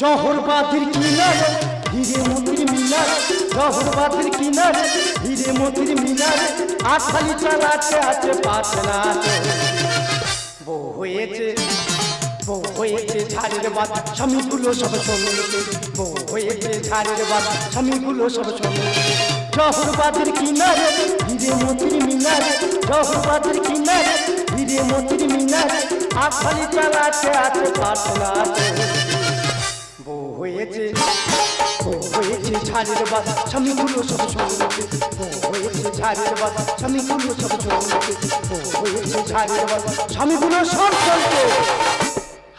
জহরবাদের কিনারে হিরে মতির মিনারে, জহরবাদের কিনারে হিরে মতির মিনারে, আখালি চালাতে আছে পাতলা। বউ হয়েছে ঝাড়ের বাদ, স্বামীগুলো সব শোনেছে। বউ হয়েছে ঝাড়ের বাদ, স্বামীগুলো সব শোনেছে। জহরবাদের কিনারে হিরে মতির মিনারে, জহরবাদের কিনারে হিরে মতির মিনারে, আখালি চালাতে আছে পাতলা। বউ হয়েছে ঝাড়ের বাদ, স্বামীগুলো সব শোনেছে। বউ হয়েছে ঝাড়ের বাদ, স্বামীগুলো সব শোনেছে। বউ হয়েছে ঝাড়ের বাদ, স্বামীগুলো সব চলছে।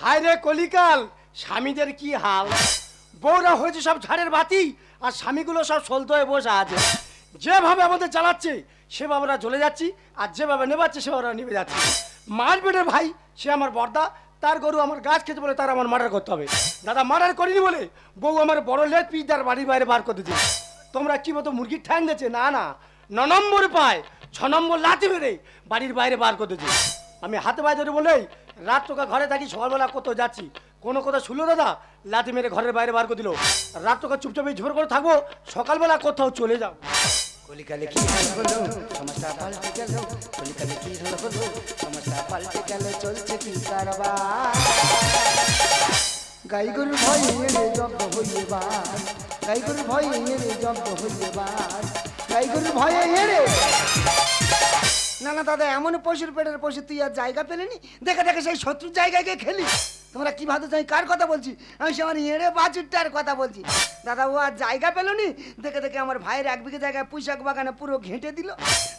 হায় রে কলিকাল, স্বামীদের কি হাল! বউরা হয়েছে সব ঝাড়ের বাতি, আর স্বামীগুলো সব সলতে হয়ে বসে আছে। যেভাবে আমাদের চালাচ্ছে সেভাবে আমরা চলে যাচ্ছি, আর যেভাবে নেবাচ্ছে সেভাবে আমরা নেমে যাচ্ছি। মারবেটের ভাই সে আমার বর্দা, তার গরু আমার গাছ খেতে বলে তার আমার মার্ডার করতে হবে। দাদা মার্ডার করিনি বলে বউ আমার বড় লেগ পিস তার বাড়ির বাইরে বার করে দিচ্ছে। তোমরা কি মতো মুরগির ঠ্যাং দিয়েছে? না না, 9 নম্বর পায় 6 নম্বর লাথি মেরে বাড়ির বাইরে বার করে দিচ্ছে। আমি হাতে বাইরে ধরে বলেই রাত তোকা ঘরে থাকি, সকালবেলা কোথাও যাচ্ছি, কোনো কথা শুনলো দাদা লাথি মেরে ঘরের বাইরে বার করে দিল। রাত তোকা চুপচাপে ঝোর করে থাকবো, সকালবেলা কোথাও চলে যাও। কলিকালে কি হলো, সমাজটা পাল্টে গেল। কলিকালে কি হলো, সমাজটা পাল্টে গেল। চলছে কি কারবার, গাই গরু ভয় এনে জব্দ হইবার, গাই গরু ভয় এনে জব্দ হইবার, গাই গরু ভয় এনে। না না দাদা, এমন পশুর পেটের পশু তুই আর জায়গা পেলেনি, দেখে দেখে সেই শত্রুর জায়গায় গিয়ে খেলি। তোমরা কি ভাবছো আমি কার কথা বলছি? আমি সে আমার এড়ে বাছুরটার কথা বলছি। দাদা ও আর জায়গা পেলনি, দেখে দেখে আমার ভাইয়ের 1 বিঘে জায়গায় পুঁইশাক বাগানে পুরো ঘেঁটে দিল।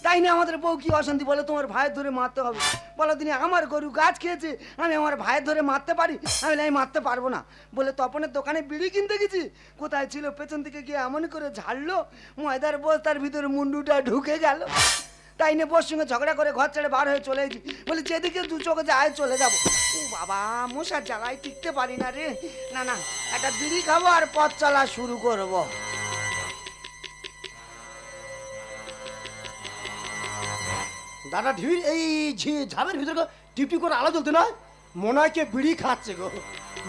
তাই না আমাদের বউ কি অশান্তি বলে, তোমার ভাইয়ের ধরে মারতে হবে। বলো তিনি আমার গরু গাছ খেয়েছে, আমি আমার ভাইয়ের ধরে মারতে পারি? আমি মারতে পারবো না বলে তপনের দোকানে বিড়ি কিনতে গেছি। কোথায় ছিল, পেছন থেকে গিয়ে এমন করে ঝাড়লো, ময়দার বস্তার ভিতরে মুন্ডুটা ঢুকে গেল। তাই নিয়ে বউর সঙ্গে ঝগড়া করে ঘর ছেড়ে বার হয়ে চলে গেছি। বলি যেদিকে 2 চোখে যায় চলে যাবো। ও বাবা, মশার জ্বালায় টিকতে পারি না রে। না না, একটা বিড়ি খাবো আর পথ চলা শুরু করবো। দাদা ঢিবির এই ঝাবের ভিতরে টিপটি করে আলো জ্বলতে নয়, মনে হয় কে বিড়ি খাচ্ছে গো।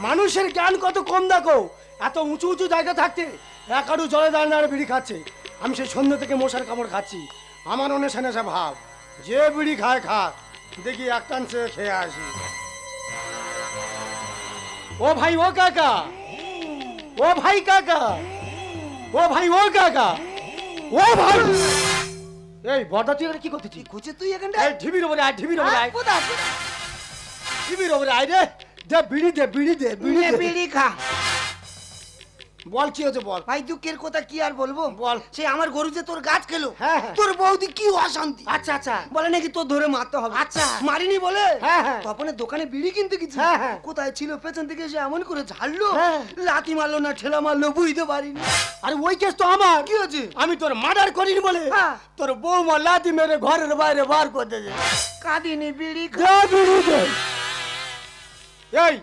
মানুষের জ্ঞান কত কম দেখো, এত উঁচু উঁচু জায়গা থাকতে একাডু জলে দাঁড়িয়ে দাঁড়িয়ে বিড়ি খাচ্ছে। আমি সেই সন্ধ্যে থেকে মশার কামড় খাচ্ছি। আমার নেশা নেশা ভাব, যে বিড়ি খায় খাক, দেখি এক টানছে খেয়ে আসি। ও ভাই ও কাকা, ও ভাই কাকা, ও ভাই ও কাকা, ও ভাই। এই বড়দা তুই কি করতেছিস? কুচে তুই এখানটা ঢিবির উপরে আয়, ঢিবির উপরে আয়, ঢিবির উপরে আয় রে। দে বিড়ি দে, বিড়ি দে, বিড়ি খা। বল কি হচ্ছে বল। ভাই দুঃখের কথা কি আর বলবো বল। সে আমার গরু যে তোর গাছ খেলো, তোর বৌদি কি অশান্তি। আচ্ছা আচ্ছা, বলে নাকি তোর ধরে মারতে হবে। আচ্ছা, মারিনি বলে তপনের দোকানে বিড়ি কিনতে গেছি। কোথায় ছিল, পেছন থেকে এসে এমন করে ঝাড়লো, লাথি মারলো না ঠেলা মারলো বুঝতে পারিনি। আরে ওই কেস তো আমার। কি হচ্ছে? আমি তোর মার্ডার করিনি বলে তোর বৌমা লাথি মেরে ঘরের বাইরে বার করে দিয়েছে। কাঁদিনি, বিড়ি খা, বিড়ি দে। এই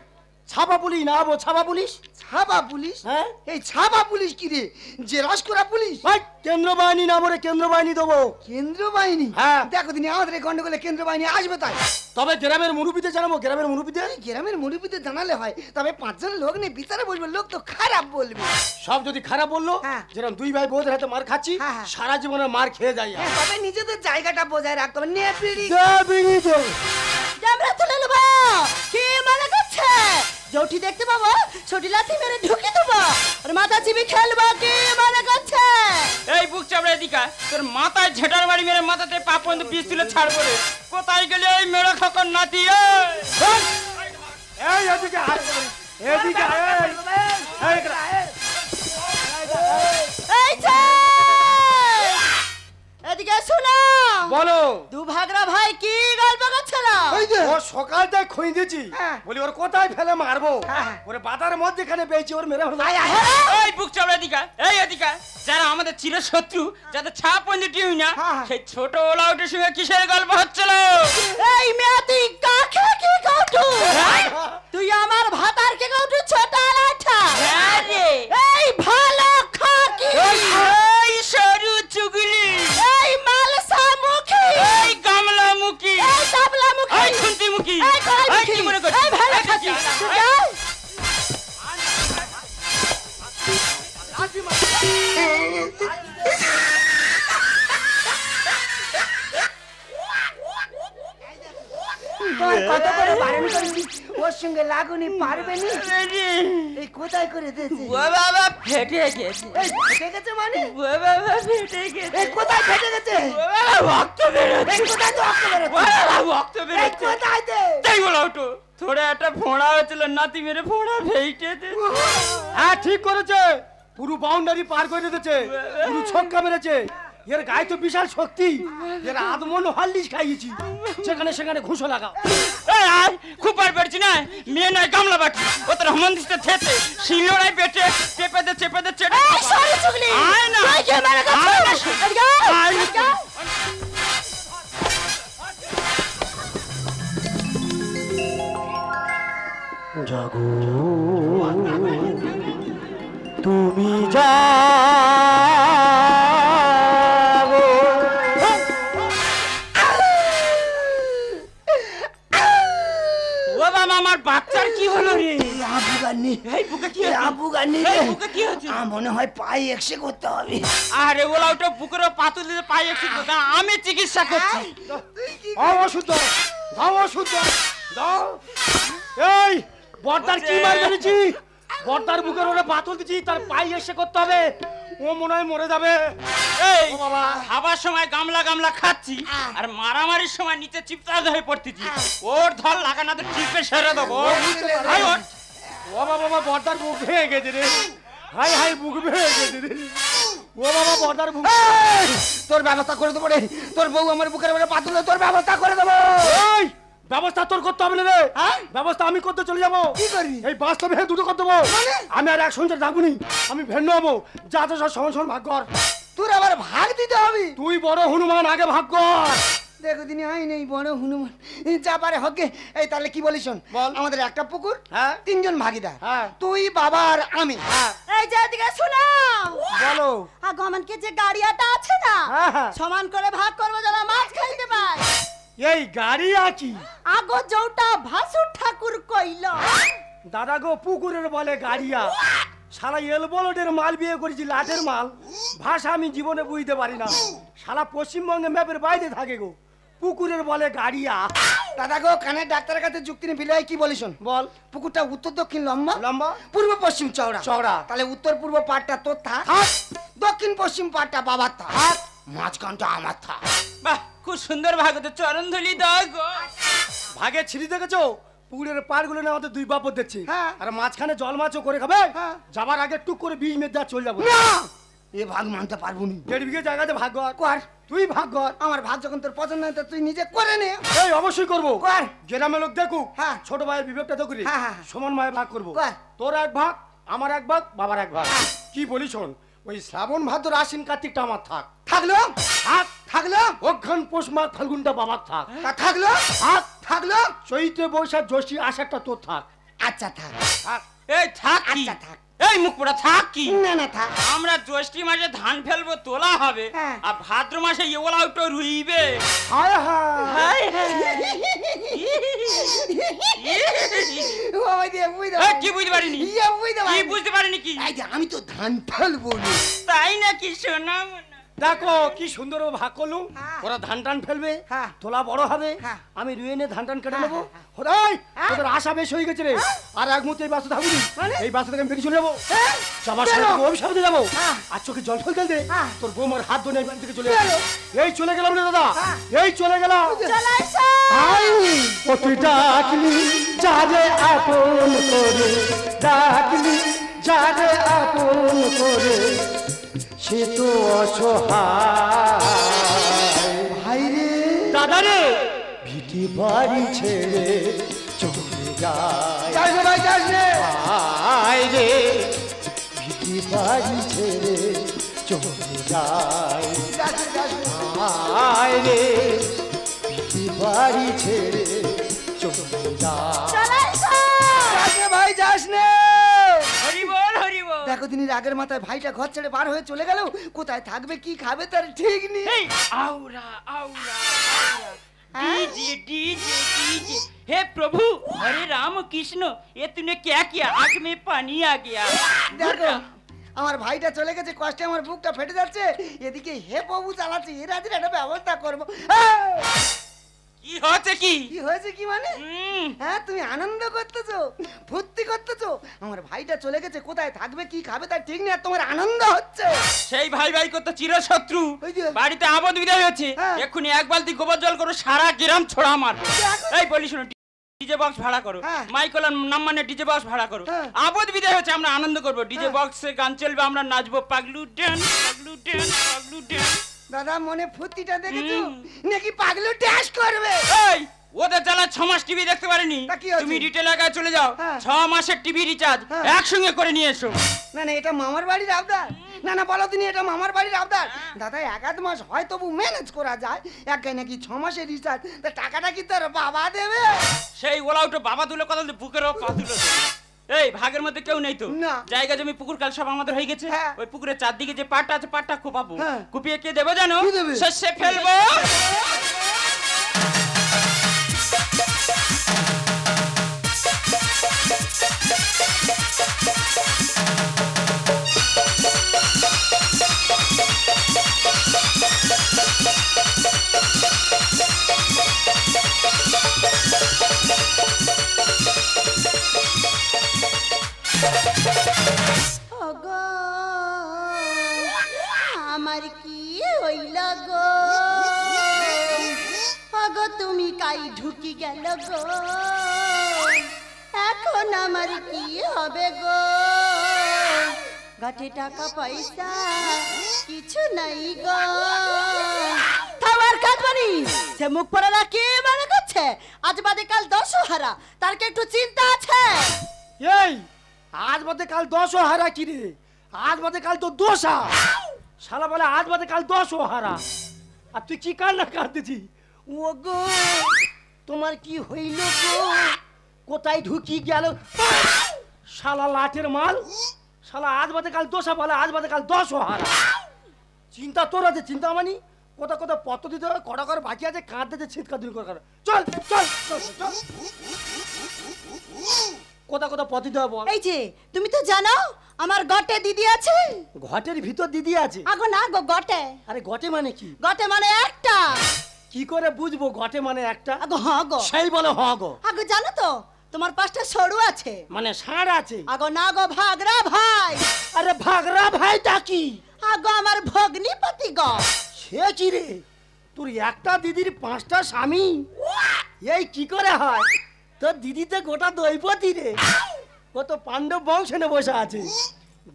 ছাপা পুলিশ না, ছাপা পুলিশ। ছাপা পুলিশ? হ্যাঁ, এই ছাপা পুলিশ কি রে, যে রসকরা পুলিশ? ভাই কেন্দ্র বাহিনী না, বলে কেন্দ্র বাহিনী দেবো। কেন্দ্র বাহিনী? হ্যাঁ, দেখো দিন আমাদের এই গন্ডগোলে কেন্দ্র বাহিনী আসবে। তাই তবে গ্রামের মুরব্বিদের জানাবো। গ্রামের মুরব্বিদের, গ্রামের মুরব্বিদের জানালে হয়, তবে 5 জন লোক নিয়ে বিচারে বসবে, লোক তো খারাপ বলবে। সব যদি খারাপ বললো, যেরকম 2 ভাই বউদের হাতে মার খাচ্ছি, সারা জীবনে মার খেয়ে যাই। তবে নিজেদের জায়গাটা বজায় রাখতে হবে। নে বিড়ি দে, বিড়ি দে। আমরা তুলে নেবো। কি মানে করছে? জৌটি দেখতে পাবো, ছোটি লাথি মেরে ঢুকে দেবো, আর মাথা চিবি খেলবো। কি মানে করছে? এই বুক চাপড়া এদিকে, তোর মাথায় ঝেটার বাড়ি মেরে মাথাতে পা পর্যন্ত পিস তুলে ছাড়বো রে। কোথায় গেলে এই মেরে খকর নাতি? এই এদিকে আয়, এদিকে আয়, এদিকে শোনো। বলো। দুভাগরা ভাই কি গল্প করছিল? ও সকালটায় খই দিয়েছি, বলি ওর কোথায় ফেলে মারবো, ওরে বাতার মধ্যে এখানে পেয়েছি, ওর মেরে হলো। এই বুক চাপড়া এদিকে, এই এদিকে, যারা আমাদের চির শত্রু, যাদের ছাপ পয়েন্ট না, সেই ছোট ওলাউটের সঙ্গে কিসের গল্প হচ্ছিল? এই মেয়ে তুই কাকে কি কৌটু? তুই আমার ভাতার কে কৌটু? ছোট লাঠা। এই ভালো খাকি, এই সরু চুগলি, এই মালসা মুখী, এই গামলা মুখী, এই তাবলা মুখী, এই খুন্তি মুখী, এই কল মুখী, কি মনে করছিস? এই ভালো খাকি। বুকে লাগুনি পারবে নি এই কোথায় করে দিয়েছে ও বাবা ফেটে গেছে এই ফেটে গেছে মানে ও বাবা ফেটে গেছে এই কোথায় ফেটে গেছে ও বাবা রক্ত বেরোচ্ছে এই কোথায় তো রক্ত ও বেরোচ্ছে বাবা রক্ত এই বেরোচ্ছে কোথায় দে তাই বলো ওটো থোড়া একটা ফোঁড়া হয়েছিল নাতি মেরে ফোঁড়া ফেটে দে হ্যাঁ ঠিক করেছে পুরো বাউন্ডারি পার করে দিয়েছে পুরো ছক্কা মেরেছে এর গায়ে তো বিশাল শক্তি এর আদমন হরলিক্স খাইয়েছি সেখানে সেখানে ঘুষো লাগাও এই আয় খুব বার পড়ছি না মেয়ে নয় গামলা বাটি ও তোর হমন্দিতে থেতে শিলনোড়ায় পেটে চেপে দে চেটে এই সরি চুগলি আয় না তুই কে মেরে আয় না। গেছিস এদিকে আয়, এদিকে আয়। জাগো তুমি জাগো ও বাবা আমার বাচ্চার কি হলো রে আবু গান্নি এই বুকে কি এই হয়েছে? আবু গান্নি এই বুকে কি হচ্ছে মনে হয় পায়ে এক্সে করতে হবে আরে ওলা ওটা বুকের পাতুল দিয়ে পায়ে একটু দাও আমি চিকিৎসা করছি ওষুধ দাও ওষুধ দাও এই বর্দার কি মার মেরেছি বর্দার বুকের ওরে বাতল দিচ্ছি তার পায়ে এসে করতে হবে ও মনে হয় মরে যাবে এই ও বাবা খাবার সময় গামলা গামলা খাচ্ছি আর মারামারির সময় নিচে চিপচার হয়ে পড়তেছি ওর ধর লাগানা তো চিপে সেরে দেবো হাই ওঠ। ও বাবা বর্দার বুক ভেঙে গেছে রে হাই হাই বুক ভেঙে গেছে রে ও বাবা বর্দার বুক তোর ব্যবস্থা করে দেবো রে তোর বউ আমার বুকের উপরে পাতুলে তোর ব্যবস্থা করে দেবো এই ব্যবস্থা তোর করতে হবে না রে হ্যাঁ? ব্যবস্থা আমি করতে চলে যাবো কি করি? এই বাস্তবে দুটো করতে দেবো মানে? আমি আর এক সঞ্চার থাকবো আমি ভেন্ন হবো যা তো সব সমান সমান ভাগ কর তোর আবার ভাগ দিতে হবে তুই বড় হনুমান আগে ভাগ কর দেখো দিনে আই নেই বড় হনুমান যা পারে হকে এই তাহলে কি বলিস শোন বল। আমাদের একটা পুকুর হ্যাঁ। 3 জন ভাগিদার হ্যাঁ। তুই বাবা আর আমি হ্যাঁ। এই যে এদিকে শোনো বলো আগমনকে যে গাড়িয়াটা আছে না হ্যাঁ, হ্যাঁ। সমান করে ভাগ করবো যেন মাছ খাইতে পায় এই গাড়ি আছি আগো যৌটা ভাসুর ঠাকুর কইল দাদা গো পুকুরের বলে গাড়িয়া শালা এলবলটের মাল বিয়ে করেছি লাটের মাল ভাষা আমি জীবনে বুঝতে পারি না শালা পশ্চিমবঙ্গে ম্যাপের বাইরে থাকে গো পুকুরের বলে গাড়িয়া দাদা গো কানে ডাক্তারের কাছে যুক্তি নিয়ে বিলাই কি বলিস শোন বল পুকুরটা উত্তর দক্ষিণ লম্বা লম্বা পূর্ব পশ্চিম চওড়া চওড়া। তাহলে উত্তর পূর্ব পাটটা তোর থাক থাক। দক্ষিণ পশ্চিম পাটটা বাবার থাক মাঝখানটা আমার থাক বাহ খুব সুন্দর ভাগ হতো চরণ ধুলি দাও গো ভাগে ছিঁড়ি দেখেছো পুকুরের পাড়গুলো না আমাদের দুই বাপর দেখছি হ্যাঁ। আর মাঝখানে জল মাছও করে খাবে হ্যাঁ। যাবার আগে টুক করে 20 মিনিট যা চলে যাবো না এ ভাগ মানতে পারবো না 1.5 বিঘে জায়গাতে ভাগ কর কর তুই ভাগ কর আমার ভাগ যখন তোর পছন্দ হয় তা তুই নিজে করে নে এই অবশ্যই করবো কর। গ্রামে লোক দেখুক হ্যাঁ। ছোট ভাইয়ের বিবেকটা তো করি হ্যাঁ, হ্যাঁ। সমান ভাবে ভাগ করবো কর। তোর এক ভাগ আমার এক ভাগ বাবার এক ভাগ কি বলি শোন ওই শ্রাবণ ভাদ্র আশ্বিন কার্তিকটা আমার থাক থাকলো থাক থাকলো অঘ্রান পৌষ মাঘ ফাল্গুনটা বাবার থাক তা থাকলো থাক থাকলো চৈত্র বৈশাখ জ্যৈষ্ঠী আষাঢ়টা তোর থাক আচ্ছা থাক থাক এই থাক কি আচ্ছা, থাক। এই মুখ পোড়া থাক কি না না থাক আমরা জ্যৈষ্ঠী মাসে ধান ফেলবো তোলা হবে হ্যাঁ। আর ভাদ্র মাসে এওলা একটু রুইবে হায় হায় হাই হাই ওই দে বুঝতে এই, কি বুঝতে পারিনি ইয়ে বুঝতে কি পারিনি। বুঝতে পারিনি কি এই যে আমি তো ধান ফেলবো না। তাই নাকি শোনা দেখো কি সুন্দর ও ভাগ করলু হ্যাঁ। ওরা ধান টান ফেলবে হ্যাঁ। তোলা বড় হবে হ্যাঁ। আমি রুয়ে নিয়ে ধান টান কেটে হ্যাঁ, নেবো হ্যাঁ, হোদাই হ্যাঁ। তোদের আশা বেশ হয়ে গেছে রে আর এক মুহূর্তে এই বাসে থাকবি মানে? এই বাসে থেকে আমি বেরিয়ে চলে যাবো হ্যাঁ? যাবার কেন? সময় অভিশাপে যাবো হ্যাঁ। আর চোখে জল ফেলতে দে হ্যাঁ। তোর বৌমার হাত ধরে এই বাড়ি থেকে চলে কেন? যাবো এই চলে গেলাম রে দাদা হ্যাঁ। এই চলে গেলাম চলে এসো। ভাই কটি ডাকলি যারে আপন করে ডাকলি যারে আপন করে সে তো অসহায় ভাই রে দাদা রে ভিটি বাড়ি ছেড়ে চলে যায় যাস রে ভাই যাস রে আয় রে ভিটি বাড়ি ছেড়ে চলে যায় যাস রে, যাস রে। আয় রে ভিটি বাড়ি ছেড়ে চলে যায় চলে এসো। যাস রে ভাই যাস নে হরি বল হরি বল দেখো দিনের আগের মাথায় ভাইটা ঘর ছেড়ে বার হয়ে চলে গেল কোথায় থাকবে কি খাবে তার ঠিক নেই এই আউরা আউরা हाँ? डीजे डीजे डीजे हे प्रभु हरे राम कृष्ण ये तूने क्या किया आग में पानी आ गया দেখো আমার ভাইটা চলে গেছে কষ্টে আমার বুকটা ফেটে যাচ্ছে এদিকে হে প্রভু চালাচ্ছে এর আজকে একটা ব্যবস্থা করবো কি কি হয়েছে কি? কি হয়েছে কি মানে? হ্যাঁ তুমি আনন্দ করতেছো, ফুর্তি করতেছো। আমার ভাইটা চলে গেছে, কোথায় থাকবে কি খাবে তার ঠিক নেই, আর তোমার আনন্দ হচ্ছে। সেই ভাই ভাই কত চিরশত্রু, ওই যে। বাড়িতে আপদ বিদায় হয়েছে, হ্যাঁ। এক্ষুনি এক বালতি গোবর জল করো, সারা গ্রাম ছড়া মারবো। এই বলি শোনো, ডিজে বক্স ভাড়া করো, হ্যাঁ। মাইকলার নাম মানে ডিজে বক্স ভাড়া করো, হ্যাঁ। আপদ বিদায় হচ্ছে, আমরা আনন্দ করবো, ডিজে হ্যাঁ। বক্সে গান চলবে, আমরা নাচবো Paglu dance, Paglu dance, Paglu dance. দাদা মনে ফুর্তিটা দেখেছো নাকি পাগলু ড্যাশ করবে? এই ওদের জ্বালা 6 মাস টিভি দেখতে পারিনি, তা কি হয়েছে? তুমি রিটেল এলাকায় চলে যাও, হ্যাঁ। 6 মাসের টিভি রিচার্জ হ্যাঁ। একসঙ্গে করে নিয়ে এসো। না না এটা মামার বাড়ির আবদার, না না বলো তুমি এটা মামার বাড়ির আবদার। দাদা 1-8 মাস হয় তবু ম্যানেজ করা যায়, একাই নাকি 6 মাসের রিচার্জ, তা টাকাটা কি তোর বাবা দেবে? সেই ওলা উঠো বাবা তুলে কথা বলতে বুকের পা তুলে। এই ভাগের মধ্যে কেউ নেই তো, না। জায়গা জমি পুকুর কাল সব আমাদের হয়ে গেছে, হ্যাঁ। ওই পুকুরের চারদিকে যে পাটটা আছে পাটটা কোপাবো, হ্যাঁ। কুপিয়ে কে দেবো জানো? কি দেবে? শস্যে ফেলবো। ওগো আমার কি হইল গো, ওগো তুমি কাই ঢুকি গেল গো, এখন আমার কি হবে গো, ঘাটে টাকা পয়সা কিছু নাই গো। খাবার কাটবানি সে মুখ পড়া কে মনে করছে, আজ বাদে কাল দশহারা, তার কি একটু চিন্তা আছে? এই আজ বাদে কাল 10 হারা কি রে, আজ বাদে কাল তো 2 শালা বলে আজ বাদে কাল 10 হারা, আর তুই কি কান্না কাঁদতেছি? ওগো তোমার কি হইল গো, কোথায় ঢুকি গেল শালা লাটের মাল, শালা আজ বাদে কাল 2 বলে আজ বাদে কাল 10 হারা। চিন্তা তোর আছে, চিন্তা মানি কোথা কোথা পত্র দিতে হবে, কটা করে বাকি আছে, কাঁদতে ছিটকা দূর করে। চল চল চল চল, কোথা কোথা পথ দিতে হবে বল। এই যে তুমি তো জানো আমার গটে দিদি আছে। ঘটের ভিতর দিদি আছে? আগো না গো গটে। আরে গটে মানে কি? গটে মানে একটা। কি করে বুঝবো গটে মানে একটা? আগো হ্যাঁ গো। সেই বলে হ গো। আগো জানো তো তোমার 5টা সরু আছে। মানে ষাঁড় আছে? আগো না গো ভাগরা ভাই। আরে ভাগরা ভাইটা কি? আগো আমার ভগ্নিপতি গো। সে কি রে, তোর একটা দিদির 5টা স্বামী, এই কি করে হয়? তোর দিদিতে গোটা দৈপতি রে, কত পাণ্ডব বংশে বসে আছে,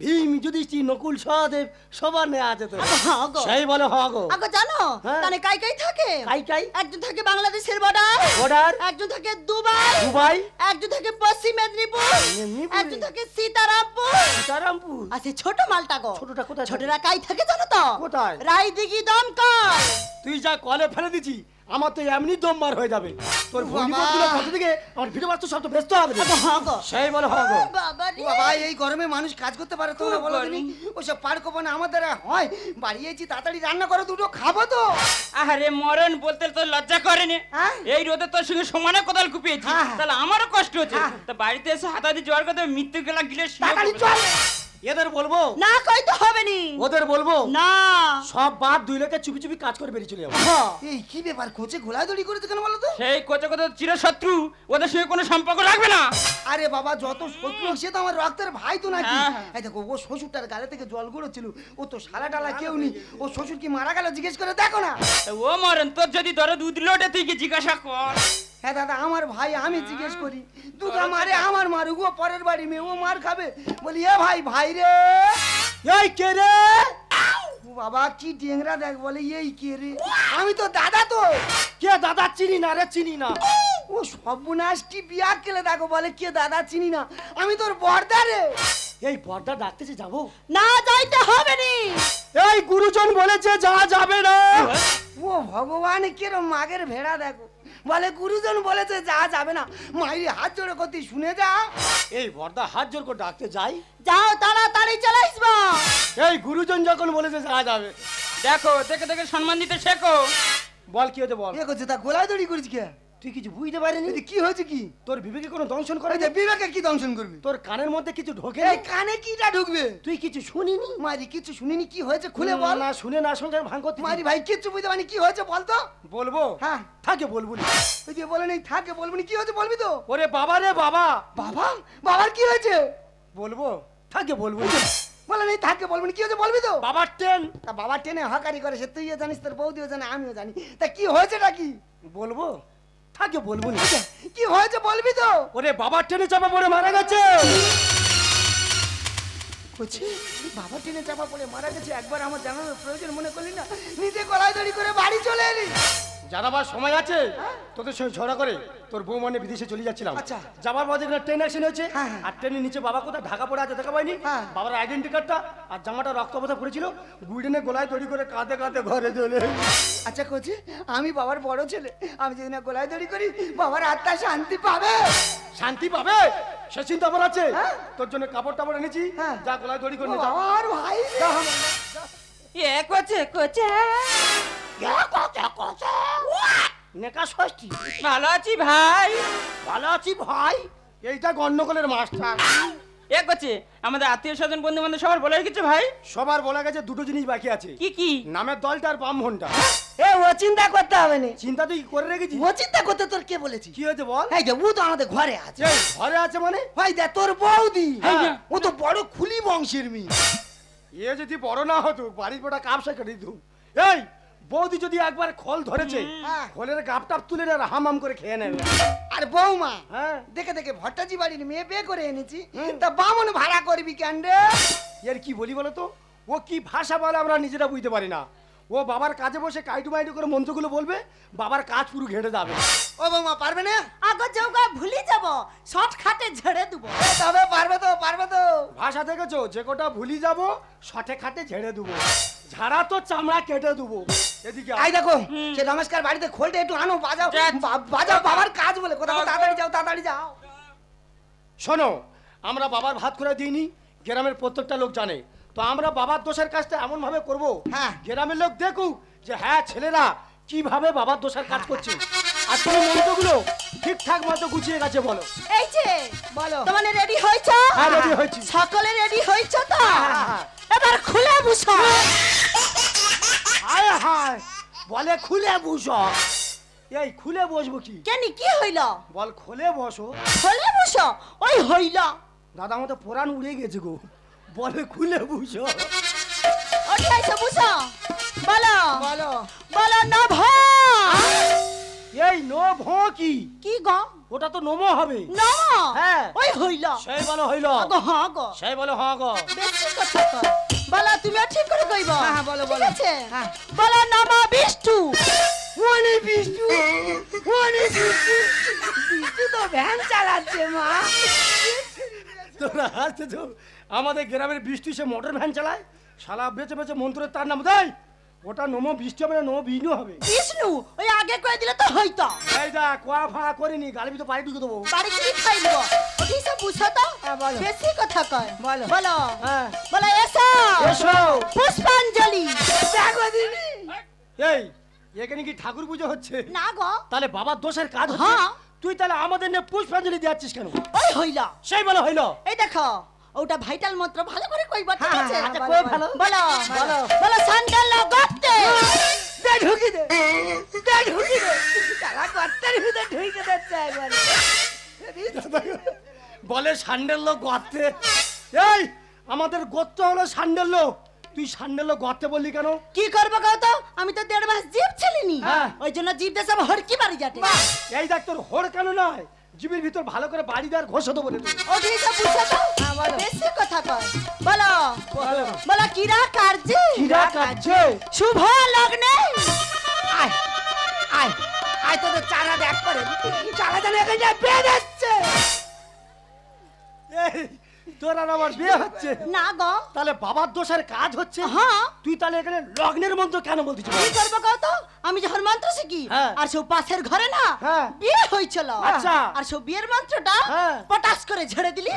ভীম যুধিষ্ঠির নকুল সহদেব সবার নেওয়া আছে তো। হ্যাঁ গো। সেই বলে হ গো। আগো জানো হ্যাঁ। তাহলে কাই কাই থাকে? কাই কাই? একজন থাকে বাংলাদেশের বর্ডার, বর্ডার। একজন থাকে দুবাই, দুবাই। একজন থাকে পশ্চিম মেদিনীপুর, মেদিনীপুরে। একজন থাকে সীতারামপুর। সীতারামপুর। আচ্ছা ছোট মালটা গো। ছোটটা কোথায়? ছোটরা কাই থাকে জানো তো? কোথায়? রায়দিঘি দমকল। তুই যা কলে ফেলে দিছি, আমার তো এমনি দম বার হয়ে যাবে। তোর ভূমিপতিগুলো কত দিকে আমার ভিডিও বাস্তব সব তো ব্যস্ত হবে। আগো হ্যাঁ গো। সেই বলে হ গো। বাবা রে। বাবা এই গরমে মানুষ কাজ করতে পারে তো না বলো তুমি? ওসব পার কোপানো আমাদের আর হয়? বাড়িয়েছি তাড়াতাড়ি রান্না করো, দুটো খাবো তো। আরে মরণ বলতে তো লজ্জা করেনি, হ্যাঁ? এই রোদে তোর সঙ্গে সমানে কোদাল কুপিয়েছি, হ্যাঁ। তাহলে আমারও কষ্ট হচ্ছে, হ্যাঁ। তা বাড়িতে এসে হাতাহাতি জোয়ার কথা মৃত্যু গেলা গিলে তাড়াতাড়ি চল। এদের বলবো? না কইতে হবে নি। ওদের বলবো? না। সব বাপ 2 লোকে চুপি চুপি কাজ করে বেরিয়ে চলে যাবো। এই কি ব্যাপার, কোচে ঘোলাদড়ি করেছে কেন বলো তো? সেই কোচে কোচে চিরশত্রু, ওদের সঙ্গে কোনো সম্পর্ক রাখবে না। আরে বাবা যত শত্রু হোক, সে তো আমার রক্তের ভাই তো নাকি। হ্যাঁ, হ্যাঁ। এই দেখো ও শ্বশুরটার গালে থেকে জল গড়েছিল, ও তো শালা টালা কেউ নেই, ও শ্বশুর কি মারা গেল জিজ্ঞেস করে দেখো না। ও মরণ তোর যদি ধরে দুধ লোটে তুই কি জিজ্ঞাসা কর। হ্যাঁ দাদা আমার ভাই, আমি জিজ্ঞেস করি দুটা মারে আমার মারুক, ও পরের বাড়ি মেয়ে, ও মার খাবে। বলি এ ভাই, ভাই রে। এই কে রে? ও বাবা কি ডেংরা দেখ, বলে এই কে রে? আমি তো দাদা তো। কে দাদা? চিনি না রে, চিনি না। ও সর্বনাশ কি বিয়া কেলে দেখো, বলে কে দাদা চিনি না, আমি তোর বর্দা রে। এই বড়দা ডাকতেছে যাবো? না যাইতে হবে নি। এই গুরুজন বলেছে যা যাবে না। ও ভগবান কেরম মাগের ভেড়া দেখো, বলে গুরুজন বলেছে যা যাবে না। মাইরি হাত জোড়ে করতে শুনে যা। এই বড়দা হাত জোর করে ডাকতে যাই। যাও তাড়াতাড়ি চলে আসবো। এই গুরুজন যখন বলেছে যা যাবে, দেখো দেখে দেখে সম্মান দিতে শেখো। বল কি হতে বল। এ করছে তা গোলায় দড়ি করিস কে? তুই কিছু বুঝতে পারিনি? কি হয়েছে কি? তোর বিবেকে কোনো দংশন করে? বিবেকে কি দংশন করবি? তোর কানের মধ্যে কিছু ঢোকে? এই কানে কিটা ঢুকবে? তুই কিছু শুনিনি? মারি কিছু শুনিনি, কি হয়েছে খুলে বল। না শুনে না শুনে ভাঙ করতে। মারি ভাই কিচ্ছু বুঝতে পারিনি, কি হয়েছে বল তো। বলবো? হ্যাঁ। থাকে বলবো না। ওই যে বলে নেই থাকে বলবো না, কি হয়েছে বলবি তো। ওরে বাবা রে বাবা। বাবা? বাবার কি হয়েছে? বলবো? থাকে বলবো না। বলে নেই থাকে বলবো না, কি হয়েছে বলবি তো। বাবার ট্রেন। তা বাবা ট্রেনে হকারি করে, সে তুইও জানিস, তোর বৌদিও জানে, আমিও জানি। তা কি হয়েছেটা কি? বলবো? থাকে বলবো না। কি হয়েছে বলবি তো। ওরে বাবার ট্রেনে চাপা পড়ে মারা গেছে। বলছি বাবা ট্রেনে চাপা পড়ে মারা গেছে, একবার আমার জানানোর প্রয়োজন মনে করলি না, নিজে গলায় দড়ি করে বাড়ি চলে এলি। জানাবার সময় আছে? তোদের সঙ্গে ঝগড়া করে তোর বউ মানে বিদেশে চলে যাচ্ছিলাম। আচ্ছা। যাবার পথে এখানে ট্রেন অ্যাক্সিডেন্ট হয়েছে। হ্যাঁ। আর ট্রেনের নিচে বাবা কোথায় ঢাকা পড়ে আছে দেখা পাইনি। হ্যাঁ। বাবার আইডেন্টি কার্ডটা আর জামাটা রক্তপাতে পড়েছিল। গুইডেনে গলায় দড়ি করে কাঁদে কাঁদে ঘরে চলে। আচ্ছা কোচি, আমি বাবার বড় ছেলে, আমি যদি না গলায় দড়ি করি বাবার আত্মা শান্তি পাবে। শান্তি পাবে সে চিন্তা আমার আছে। হ্যাঁ। তোর জন্য কাপড় টাপড় এনেছি। হ্যাঁ। যা গলায় দড়ি করে নে যা। বাবার ভাই যা। এ কোচে কোচে নেকা ষষ্ঠী। ভালো আছি ভাই। ভালো আছি ভাই। এইটা গন্ডগোলের মাস্টার। এ কোচে আমাদের আত্মীয় স্বজন বন্ধু বান্ধব সবার বলে রেখেছে ভাই। সবার বলা গেছে দুটো জিনিস বাকি আছে। কি কি? নামের দলটা আর ব্রাহ্মণটা। এ ও চিন্তা করতে হবে না। চিন্তা তুই করে রেখেছিস? ও চিন্তা করতে তোর কে বলেছি? কি হয়েছে বল? এই যে ও তো আমাদের ঘরে আছে। এই, ঘরে আছে মানে? ভাই দেখ তোর বৌদি, হ্যাঁ। ও তো বড় খুলি বংশের মেয়ে। এ যদি বড় না হতো বাড়ির পোটা কাপসা কেটে দিত। এই বৌদি যদি একবার খোল ধরেছে, হ্যাঁ। খোলের গাপটাপ তুলে না হাম করে খেয়ে নেবে। আর বৌমা হ্যাঁ। দেখে দেখে ভট্টাজি বাড়ির মেয়ে বিয়ে করে এনেছি, তা বামন ভাড়া করবি কেন রে? এর কি বলি বলো তো? ও কি ভাষা বলে আমরা নিজেরা বুঝতে পারি না। ও বাবার কাজে বসে কাইটু মাইটু করে মন্ত্রগুলো বলবে, বাবার কাজ পুরো ঘেটে যাবে। ও বৌমা পারবে না? আগো যাওগা ভুলি যাব, শর্টকাটে ঝেড়ে দেব। তবে পারবে তো, পারবে তো। ভাষা দেখেছো? যে কোটা ভুলি যাব শটে খাটে ঝেড়ে দেবো, ঝাড়া তো চামড়া কেটে দেবো। এদিকে আই দেখো সে নমস্কার বাড়িতে খোলটা একটু আনো, বাজাও বাজাও, বাবার কাজ বলে কোথাও, তাড়াতাড়ি যাও তাড়াতাড়ি যাও। শোনো, আমরা বাবার ভাত করে দিইনি, গ্রামের প্রত্যেকটা লোক জানে। তো আমরা বাবার দোষের কাজটা এমন ভাবে করবো, হ্যাঁ। গ্রামের লোক দেখুক যে হ্যাঁ ছেলেরা কিভাবে বাবার দোষের কাজ করছে। আর তুমি মন্ত্রগুলো ঠিকঠাক মতো গুছিয়ে গেছে বলো। এই যে বলো। তোমরা রেডি হইছো? হ্যাঁ, ready হয়েছি। সকলে রেডি হইছো তো? হ্যাঁ। এবার খুলে বসো। হায় হায়, বলে খুলে বসো। এই খুলে বসবো কি? কেনি কি হইল? বল খুলে বসো। খুলে বসো। ওই হইল। দাদা আমার তো পুরাণ উড়ে গেছে গো। বলে খুলে বসো। ওঠে আইছো বসো। বলো বলো। বলো নভ। এই নো ভ কি? কি গো? ওটা তো নমো হবে। না। হ্যাঁ। ওই হইল। সেই বলো হইল। আগো হ্যাঁ গো। সেই বলো হ্যাঁ গো। বেশি কথা কয়। বলো তুমি ঠিক করে কইবা। হ্যাঁ, বলো, ঠিক বলো। আছে? হ্যাঁ। বলো নমো বিষ্ণু। ওনে বিষ্টু, ওনে বিষ্টু, বিষ্টু তো ভ্যান চালাচ্ছে মা। তোরা হাসতেছো? আমাদের গ্রামের বৃষ্টি সে মোটর ভ্যান চালায়, শালা বেঁচে বেঁচে মন্ত্রের তার নাম দেয়। ওটা নমো বৃষ্টি হবে না, নমো বিষ্ণু হবে। বিষ্ণু ওই আগে কই দিলে তো হইতো। এই দা কোয়া ফা করিনি, গালি তো পাড়ি ঢুকে দেবো। বাড়ি কি খাইলো? ওঠি সব বুঝছো তো? হ্যাঁ, বলো। বেশি কথা কয়। বলো। বলো। হ্যাঁ। বলো এসো। এসো। পুষ্পাঞ্জলি। দেখো দিদি, এই এখানে কি ঠাকুর পুজো হচ্ছে? না গো। তাহলে বাবার দোষের কাজ হচ্ছে। হ্যাঁ। তুই তাহলে আমাদের নিয়ে পুষ্পাঞ্জলি দিচ্ছিস কেন? ওই হইল। সেই বলো হইল। এই দেখো ওটা ভাইটাল মন্ত্র ভালো করে কইবা, ঠিক হ্যাঁ, আছে? হ্যাঁ, আচ্ছা, বলো, কই বলো। ভালো? বলো বলো। বলো স্যান্ডেল গর্তে। দে ঢুকি দে, দে ঢুকি দে, চালা করতে ভিতরে ঢুকে দিচ্ছে একবার। বলে সান্ডেল লোক গর্তে। এই আমাদের গোত্র হলো সান্ডেল লোক, তুই সান্ডেল লোক গর্তে বললি কেন? কি করবো কও তো? আমি তো 1.5 মাস জিপ ছিলিনি, হ্যাঁ। ওই জন্য জিপ দিয়ে সব হড়কি বাড়ি যাতে। এই দেখ তোর হোড় কেন নয়, জীবের ভিতর ভালো করে বাড়ি দেওয়ার ঘোষ হতো বলে তুই। ওঠি সব বুঝছো তো? হ্যাঁ, বলো। বেশি কথা কয়। বলো বলো। বলো কিরা কার্যে কিরা কাজে শুভ লগ্নে। আয় আয় আয়, তোদের চারা দেখ করে চারা জানে এখানে পেয়ে যাচ্ছে। এই তোর আর আমার বিয়ে হচ্ছে, না গো। তাহলে বাবার দোষের কাজ হচ্ছে। হ্যাঁ। তুই তাহলে এখানে লগ্নের মন্ত্র কেন বলছিস? কি করবো কও তো? আমি যখন মন্ত্র শিখি হ্যাঁ। আর সব পাশের ঘরে না হ্যাঁ। বিয়ে হয়েছিল, আচ্ছা। আর সব বিয়ের মন্ত্রটা হ্যাঁ। পটাশ করে ঝেড়ে দিলি।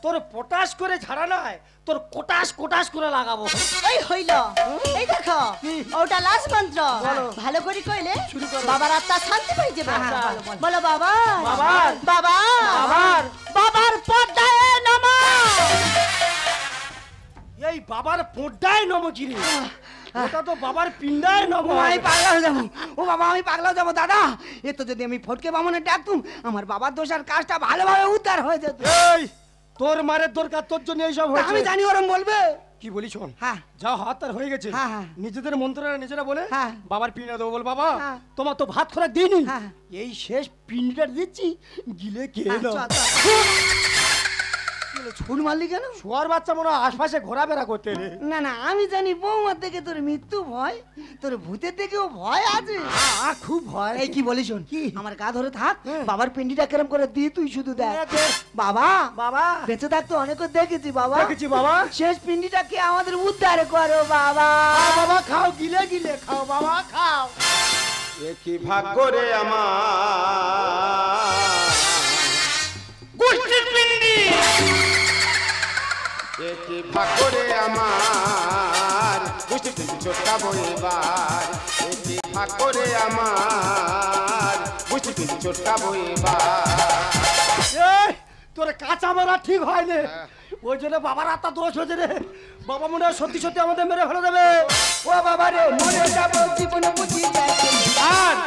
তোর পটাশ করে ঝাড়া নয়, তোর কোটাশ কোটাশ করে লাগাবো। এই হইল, এই দেখো ওটা লাস্ট মন্ত্র, ভালো করে কইলে বাবার আত্মা শান্তি পাই যাবে। বলো বাবা, বাবার বাবা, বাবার বাবার পর্দায় নমঃ। এই বাবার পোড্ডায় নমকিরি, ওটা তো বাবার পিণ্ডায় নম। আমি পাগলা হয়ে যাবো, ও বাবা আমি পাগলা হয়ে যাবো দাদা। এ তো যদি আমি ফটকে বামনে ডাকতুম, আমার বাবার দোষার কাজটা ভালোভাবে উদ্ধার হয়ে যেত। এই তোর মারের দরকার, তোর জন্য এইসব হয়েছে। আমি জানি ওরম বলবে। কি বলি শোন, হ্যাঁ যা হাত তার হয়ে গেছে, হ্যাঁ, হ্যাঁ। নিজেদের মন্ত্ররা নিজেরা বলে হ্যাঁ। বাবার পিণ্ডা দেবো। বল বাবা হ্যাঁ। তোমার তো ভাত খোরাক দিইনি, হ্যাঁ। এই শেষ পিণ্ডটা দিচ্ছি, গিলে খেয়ে নাও। ছুট মারলি কেন? শুয়ার বাচ্চা মনে হয় আশপাশে ঘোরাফেরা করতে রে। না না আমি জানি বৌমার থেকে তোর মৃত্যু ভয়, তোর ভূতের থেকেও ভয় আছে। খুব ভয়। এই কি বলিস শোন, আমার গা ধরে থাক, বাবার পিন্ডিটা কেরম করে দি তুই শুধু দেখ। বাবা বাবা বেঁচে থাকতে অনেক দেখেছি বাবা, দেখেছি বাবা। শেষ পিন্ডিটাকে আমাদের উদ্ধার করো বাবা। বাবা খাও, গিলে গিলে খাও বাবা, খাও। কি ভাগ করে আমার গোষ্ঠীর পিণ্ডি, কি ভাগ করে আমার বুঝতে পেরেছি ছোটকা বইবার, কি ভাগ করে আমার বুঝতে পেরেছি ছোটকা বইবার। এই তোর কাঁচা মারা ঠিক হয়নি, ওই জন্য বাবার আত্মা দোষ হয়েছে রে। বাবা মনে হয় সত্যি সত্যি আমাদের মেরে ফেলে দেবে। ও বাবা রে মনে যাবো জীবনে বুঝি যাচ্ছে। আর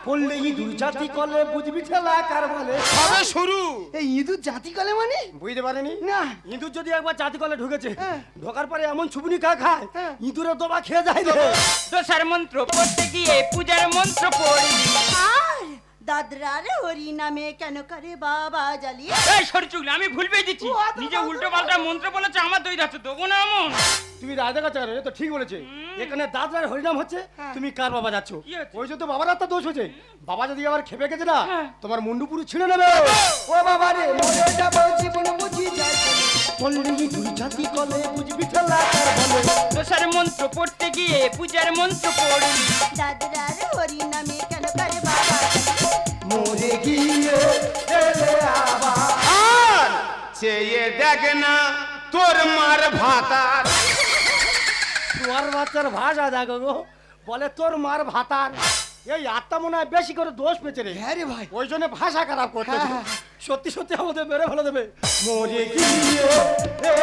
বললে ইঁদুর জাতি কলে বুঝবি ঠেলা কার বলে। সবে শুরু। এই ইঁদুর জাতি কলে মানে? বুঝতে পারেনি না। ইঁদুর যদি একবার জাতি কলে ঢুকেছে, হ্যাঁ। ঢোকার পরে এমন ছুবনি খায়, হ্যাঁ। ইঁদুরের দবা খেয়ে যায় রে। দোষার মন্ত্র পড়তে গিয়ে পূজার মন্ত্র পড়লি। আর দাদরার হরি নামে কেন করে বাবা জ্বালিয়ে? এই সরি চুগলি, আমি ভুল পেয়ে দিচ্ছি, নিজে উল্টো পাল্টা মন্ত্র বলেছে, আমার দই যাচ্ছে দেবো না এমন। তুমি রাজা কাছে তো ঠিক বলেছে, এখানে দাদরার হরিনাম হচ্ছে, তুমি কার বাবা যাচ্ছ? কি হচ্ছে? ওই জন্য তো বাবার আত্মা দোষ হয়েছে। বাবা যদি আবার খেপে গেছে না, হ্যাঁ। তোমার মুন্ডু পুরো ছিঁড়ে নেবে। ও বাবা রে মনে যাবো জীবনে বুঝি যাচ্ছে। বললে ইঁদুর জাতি কলে বুঝবি ঠেলা কার বলে। দোষার মন্ত্র পড়তে গিয়ে পূজার মন্ত্র পড়লি। দাদরার হরি নামে কেন করে বাবা জ্বালিয়ে? মরে গিয়ে এলে আবার। আর চেয়ে দেখ না তোর মার ভাতার। তোর বাচ্চার ভাষা দেখো গো, বলে তোর মার ভাতার। এই আত্মা মনে হয় বেশি করে দোষ পেয়েছে রে। হ্যাঁ রে ভাই। ওই জন্য ভাষা খারাপ করতেছে। হ্যাঁ। সত্যি সত্যি আমাদের মেরে ফেলে দেবে। মরে গিয়ে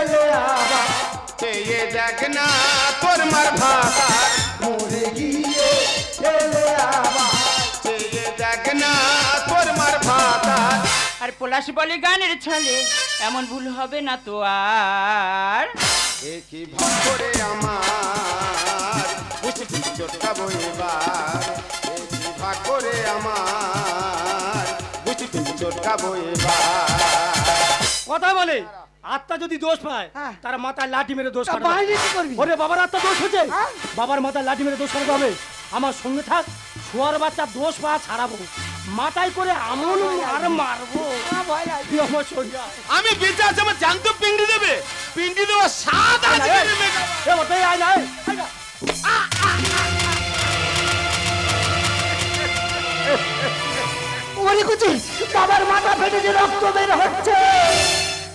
এলে আবার, চেয়ে দেখ না তোর মার ভাতার। মরে গিয়ে এলে আবার। চেয়ে দেখ না তোর মার ভাতার। আর পলাশ বলে গানের ছলে, এমন ভুল হবে না তো আর। কি ভাগ করে আমার বুঝতে পেরেছি ছোটকা বইবার, কি ভাগ করে আমার বুঝতে পেরেছি ছোটকা বইবার। কথা বলে আত্মা যদি দোষ পায়, হ্যাঁ। তার মাথায় লাঠি মেরে দোষ তা কাটবে। বাইরে কি করবি? ওরে বাবার আত্মা দোষ হচ্ছে, হ্যাঁ। বাবার মাথায় লাঠি মেরে দোষ কাটতে হবে। আমার সঙ্গে থাক, শোয়ার বাচ্চা দোষ পা ছাড়াবো, মাথায় করে আমন আর মারবো। ভয় লাগে। তুই আমার সঙ্গে আয়। আমি বেঁচে আছি, আমার জানতো পিন্ডি দেবে, পিন্ডি দেওয়া স্বাদ আছে। এ ওটাই আয় না, আয় না। ওরে কুচি বাবার মাথা ফেটেছে, রক্ত বের হচ্ছে।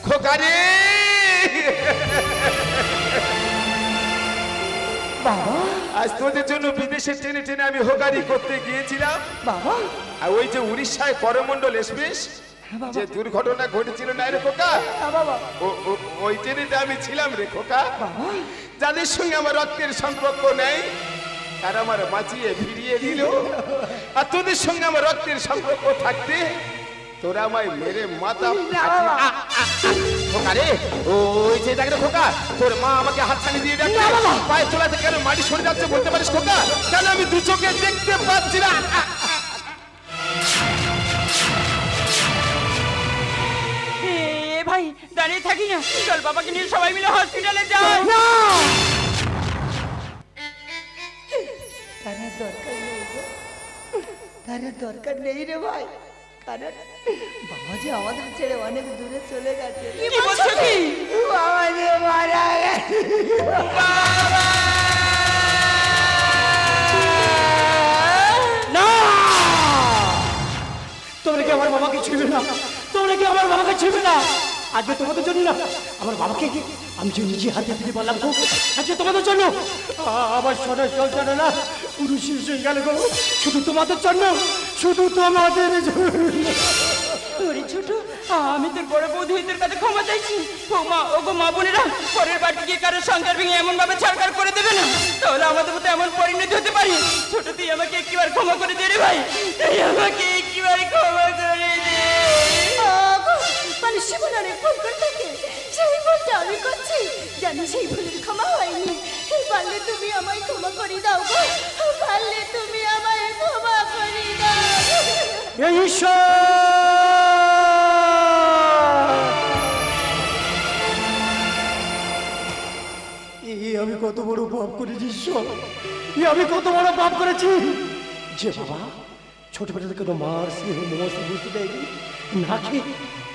খোকারে বাবা আজ তোদের জন্য বিদেশে টেনে টেনে আমি হোকারি করতে গিয়েছিলাম। বাবা আর ওই যে উড়িষ্যায় করমন্ডল এক্সপ্রেস যে দুর্ঘটনা ঘটেছিল না রে খোকা, বাবা ওই ট্রেনেতে আমি ছিলাম রে খোকা। যাদের সঙ্গে আমার রক্তের সম্পর্ক নেই তারা আমার বাঁচিয়ে ফিরিয়ে দিল, আর তোদের সঙ্গে আমার রক্তের সম্পর্ক থাকতে তোরা আমায় মেরে মাথা খোকা রে। ওই যে দেখ রে খোকা, তোর মা আমাকে হাতছানি দিয়ে যাচ্ছে, পায়ে চলাতে কেন মাটি সরে যাচ্ছে বলতে পারিস খোকা? কেন আমি দু চোখে দেখতে পাচ্ছি না। এ ভাই দাঁড়িয়ে থাকি না, চল বাবাকে নিয়ে সবাই মিলে হসপিটালে যাই। তার দরকার নেই রে ভাই, কারণ বাবা যে আমাদের ছেড়ে অনেক দূরে চলে গেছে। কি বলছো কি? বাবা যে মারা গেছে। না, তোমরা কি আমার বাবাকে ছুঁবে না? তোমরা কি আমার বাবাকে ছুঁবে না? আজকে তোমাদের জন্য না আমার বাবাকে আমি যে নিজে হাতে ফিরে পারলাম গো, আজকে তোমাদের জন্য আমার সোনার সংসারে না পুরো শেষ হয়ে গেল গো, শুধু তোমাদের জন্য, শুধু তোমাদের জন্য। ওরে ছোট, আমি তোর বড় বৌদিদের কাছে ক্ষমা চাইছি। ও মা, ও গো মা বোনেরা, পরের বাড়ি গিয়ে কারোর সংসার ভেঙে এমন ভাবে ছাড়কার করে দেবে না, তাহলে আমাদের মতো এমন পরিণতি হতে পারে। ছোট, তুই আমাকে একবার ক্ষমা করে দে রে ভাই, তুই আমাকে একবার ক্ষমা করে দে। মানুষ জীবন অনেক ভুল করে থাকে, সেই ভুলটা আমি করছি, জানি সেই ভুলের ক্ষমা হয়নি। পারলে তুমি আমায় ক্ষমা করে দাও গো, পারলে তুমি আমায় ক্ষমা করে দাও। আমি কত বড় পাপ করেছি ঈশ্বর, আমি কত বড় পাপ করেছি যে বাবা ছোটবেলা থেকে মার স্নেহ মমস্ত বুঝতে দেয়নি, না খেয়ে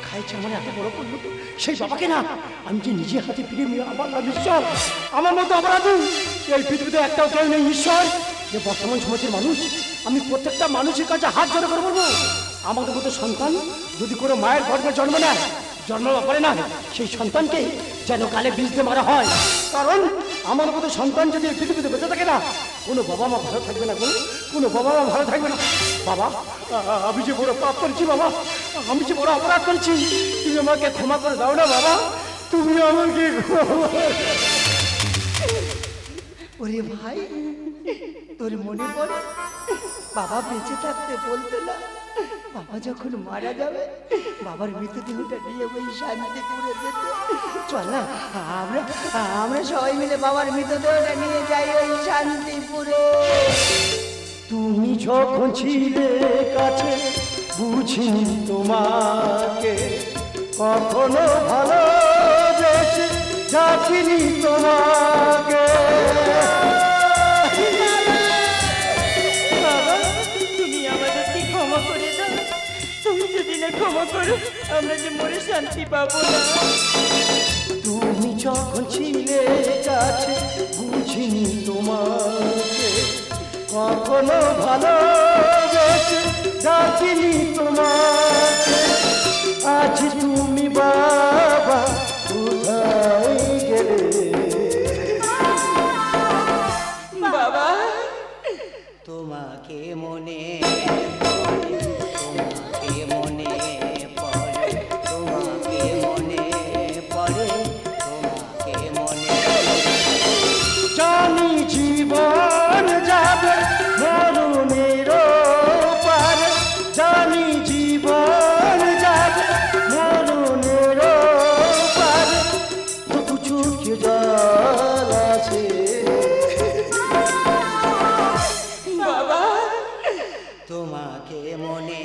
খাইছে আমার এত বড় করলো, সেই বাবাকে না আমি যে নিজে হাতে ফিরে নিয়ে আমার নাম ঈশ্বর, আমার মতো অপরাধী এই পৃথিবীতে একটাও কেউ নেই ঈশ্বর। যে বর্তমান সমাজের মানুষ, আমি প্রত্যেকটা মানুষের কাছে হাত জড়ো করে বলবো, আমাদের মতো সন্তান যদি কোনো মায়ের গর্ভে জন্ম নেয়, জন্ম করে না, সেই সন্তানকে যেন গালে বীজ দিয়ে মারা হয়। কারণ আমার মতো সন্তান যদি পৃথিবীতে বেঁচে থাকে না, কোনো বাবা মা ভালো থাকবে না, কোনো বাবা মা ভালো থাকবে না। বাবা, আমি যে বড় পাপ করেছি বাবা, আমি যে বড় অপরাধ করেছি, তুমি আমাকে ক্ষমা করে দাও না বাবা, তুমি আমাকে। ওরে ভাই, তোর মনে পড়ে বাবা বেঁচে থাকতে বলতো না, বাবা যখন মারা যাবে বাবার মৃতদেহটা নিয়ে ওই শান্তিপুরে যেতে। চল না, আমরা সবাই মিলে বাবার মৃতদেহটা নিয়ে যাই ওই শান্তিপুরে। তুমি যখন ছিলে কাছে বুঝিনি তোমাকে, কখনো ভালোবেসে যাচিনি তোমাকে। তুমি আমাদেরকে ক্ষমা করে দাও, তুমি যদি না ক্ষমা করো আমরা যে মরে শান্তি পাবো না। তুমি যখন ছিলে কাছে বুঝিনি তোমাকে, কখনো ভালোবেসে যাচিনি তোমাকে। আজ তুমি বাবা কোথায় গেলে বাবা? তোমাকে মনে পড়ে, তোমাকে মনে পড়ে, তোমাকে মনে পড়ে, তোমাকে মনে জানি জীবন যাবে মরণের পারে, জানি জীবন যাবে মরণের পারে, তবু চোখে জল আছে। বাবা, তোমাকে মনে